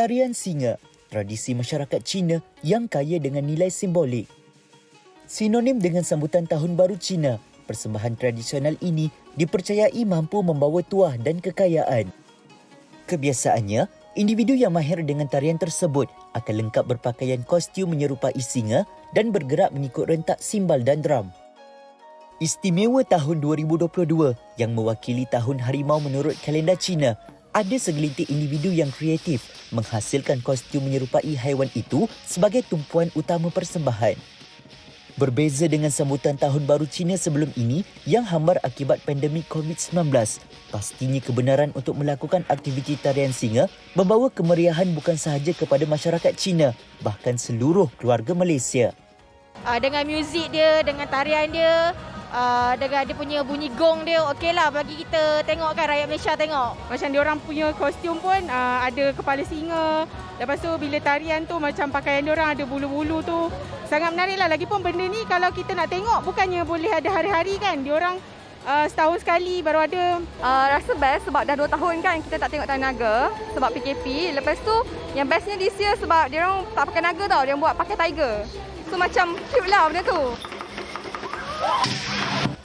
Tarian singa, tradisi masyarakat Cina yang kaya dengan nilai simbolik. Sinonim dengan sambutan Tahun Baru Cina, persembahan tradisional ini dipercayai mampu membawa tuah dan kekayaan. Kebiasaannya, individu yang mahir dengan tarian tersebut akan lengkap berpakaian kostum menyerupai singa dan bergerak mengikut rentak simbal dan drum. Istimewa tahun 2022 yang mewakili tahun harimau menurut kalender Cina, ada segelintir individu yang kreatif menghasilkan kostum menyerupai haiwan itu sebagai tumpuan utama persembahan. Berbeza dengan sambutan Tahun Baru Cina sebelum ini yang hambar akibat pandemik COVID-19, pastinya kebenaran untuk melakukan aktiviti tarian singa membawa kemeriahan bukan sahaja kepada masyarakat Cina, bahkan seluruh keluarga Malaysia. Dengan muzik dia, dengan tarian dia, dengan dia punya bunyi gong dia, okeylah bagi kita tengok kan, rakyat Malaysia tengok. Macam diorang punya kostum pun ada kepala singa. Lepas tu bila tarian tu macam pakaian diorang ada bulu-bulu tu. Sangat menarik lah. Lagipun benda ni kalau kita nak tengok bukannya boleh ada hari-hari kan. Diorang setahun sekali baru ada. Rasa best sebab dah 2 tahun kan kita tak tengok tarian naga sebab PKP. Lepas tu yang bestnya this year sebab diorang tak pakai naga tau. Diorang buat pakai tiger. So macam cute lah benda tu.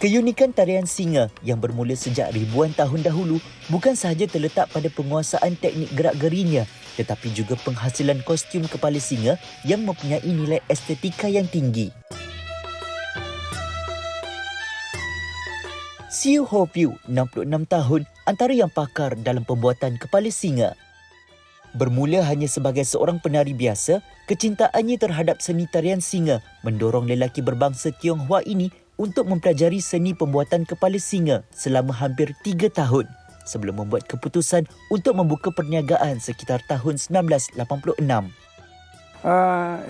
Keunikan tarian singa yang bermula sejak ribuan tahun dahulu bukan sahaja terletak pada penguasaan teknik gerak-gerinya, tetapi juga penghasilan kostum kepala singa yang mempunyai nilai estetika yang tinggi. Siu Ho Piu, 66 tahun, antara yang pakar dalam pembuatan kepala singa. Bermula hanya sebagai seorang penari biasa, kecintaannya terhadap seni tarian singa mendorong lelaki berbangsa Tionghoa ini untuk mempelajari seni pembuatan kepala singa selama hampir 3 tahun sebelum membuat keputusan untuk membuka perniagaan sekitar tahun 1986.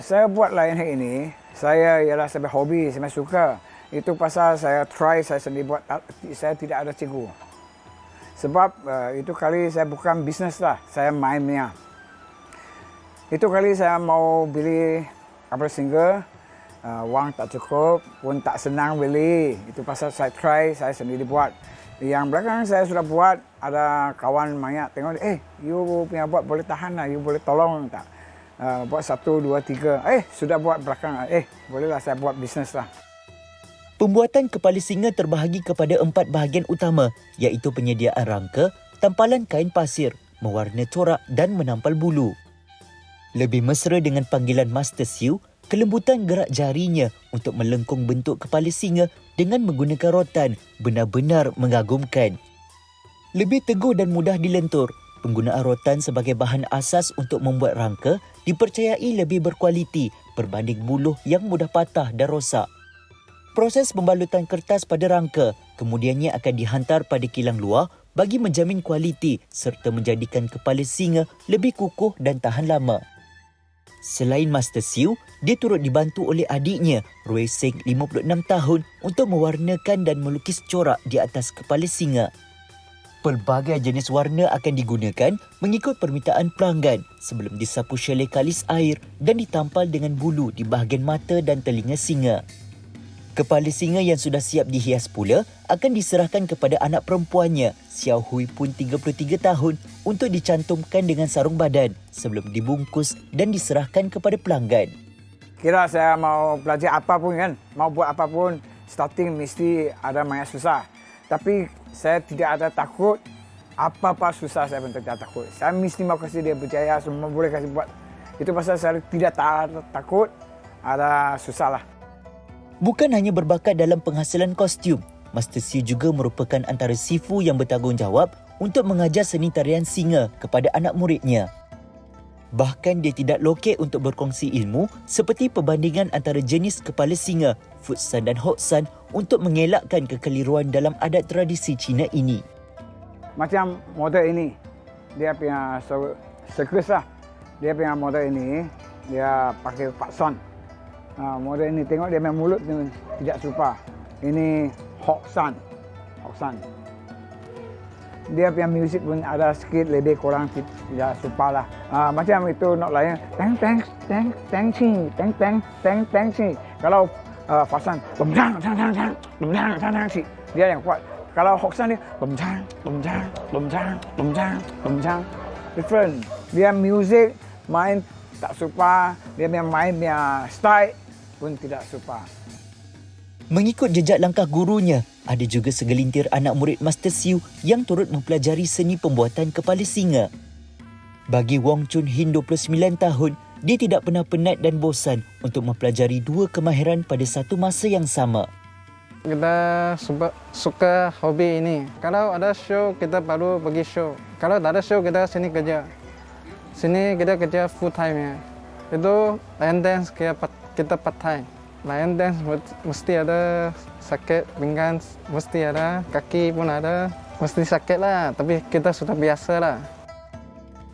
Saya buat lain hari ini, saya ialah sebagai hobi, saya suka. Itu pasal saya try, saya sendiri buat, saya tidak ada cikgu. Sebab itu kali saya bukan bisnes lah, saya mainnya. Itu kali saya mau beli kapal singa, wang tak cukup, pun tak senang beli. Itu pasal saya try, saya sendiri buat. Yang belakang saya sudah buat, ada kawan banyak tengok, you punya buat boleh tahan lah, you boleh tolong tak? Buat 1, 2, 3, sudah buat belakang, bolehlah saya buat bisnes lah. Pembuatan kepala singa terbahagi kepada 4 bahagian utama, iaitu penyediaan rangka, tampalan kain pasir, mewarna corak dan menampal bulu. Lebih mesra dengan panggilan Master Siu, kelembutan gerak jarinya untuk melengkung bentuk kepala singa dengan menggunakan rotan benar-benar mengagumkan. Lebih teguh dan mudah dilentur, penggunaan rotan sebagai bahan asas untuk membuat rangka dipercayai lebih berkualiti berbanding buluh yang mudah patah dan rosak. Proses pembalutan kertas pada rangka kemudiannya akan dihantar pada kilang luar bagi menjamin kualiti serta menjadikan kepala singa lebih kukuh dan tahan lama. Selain Master Siu, dia turut dibantu oleh adiknya, Roy Seng, 56 tahun untuk mewarnakan dan melukis corak di atas kepala singa. Pelbagai jenis warna akan digunakan mengikut permintaan pelanggan sebelum disapu syaleh kalis air dan ditampal dengan bulu di bahagian mata dan telinga singa. Kepala singa yang sudah siap dihias pula akan diserahkan kepada anak perempuannya, Xiao Hui pun 33 tahun untuk dicantumkan dengan sarung badan sebelum dibungkus dan diserahkan kepada pelanggan. Kira saya mau belajar apapun kan, mau buat apapun, starting mesti ada banyak susah. Tapi saya tidak ada takut, apa-apa susah saya pun tidak takut. Saya mesti mau kasih dia berjaya, semua boleh kasih buat. Itu pasal saya tidak takut, ada susah lah. Bukan hanya berbakat dalam penghasilan kostum, Master Siu juga merupakan antara sifu yang bertanggungjawab untuk mengajar seni tarian singa kepada anak muridnya. Bahkan dia tidak lokek untuk berkongsi ilmu seperti perbandingan antara jenis kepala singa, Futsan dan Hoksan untuk mengelakkan kekeliruan dalam adat tradisi Cina ini. Macam model ini, dia punya sirkus lah. Dia punya model ini, dia pakai Futsan. Model ini tengok dia main mulut ni tidak serupa. Ini Hoksan. Dia punya muzik pun ada sikit lebih kurang tidak serupa lah. Macam itu not lain. Teng chi. Kalau Hoksan dia yang kuat. Kalau Hoksan dia different. Dia music main tak suka, dia main style pun tidak suka. Mengikut jejak langkah gurunya, ada juga segelintir anak murid Master Siu yang turut mempelajari seni pembuatan kepala singa. Bagi Wong Chun Hin 29 tahun, dia tidak pernah penat dan bosan untuk mempelajari dua kemahiran pada satu masa yang sama. Kita suka hobi ini. Kalau ada show, kita baru pergi show. Kalau tak ada show, kita sini kerja. Sini kita kerja full time ya. Itu lion dance kita part time. Lion dance mesti ada sakit pinggang, mesti ada kaki pun ada. Mesti sakit lah, tapi kita sudah biasa lah.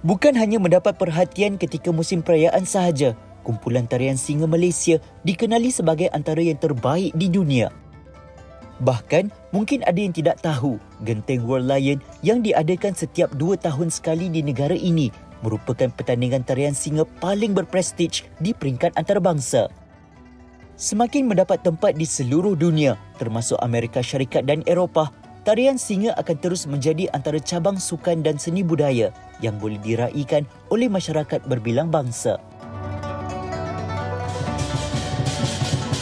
Bukan hanya mendapat perhatian ketika musim perayaan sahaja, kumpulan tarian singa Malaysia dikenali sebagai antara yang terbaik di dunia. Bahkan, mungkin ada yang tidak tahu, Genteng World Lion yang diadakan setiap 2 tahun sekali di negara ini merupakan pertandingan tarian singa paling berprestij di peringkat antarabangsa. Semakin mendapat tempat di seluruh dunia, termasuk Amerika Syarikat dan Eropah, tarian singa akan terus menjadi antara cabang sukan dan seni budaya yang boleh diraikan oleh masyarakat berbilang bangsa.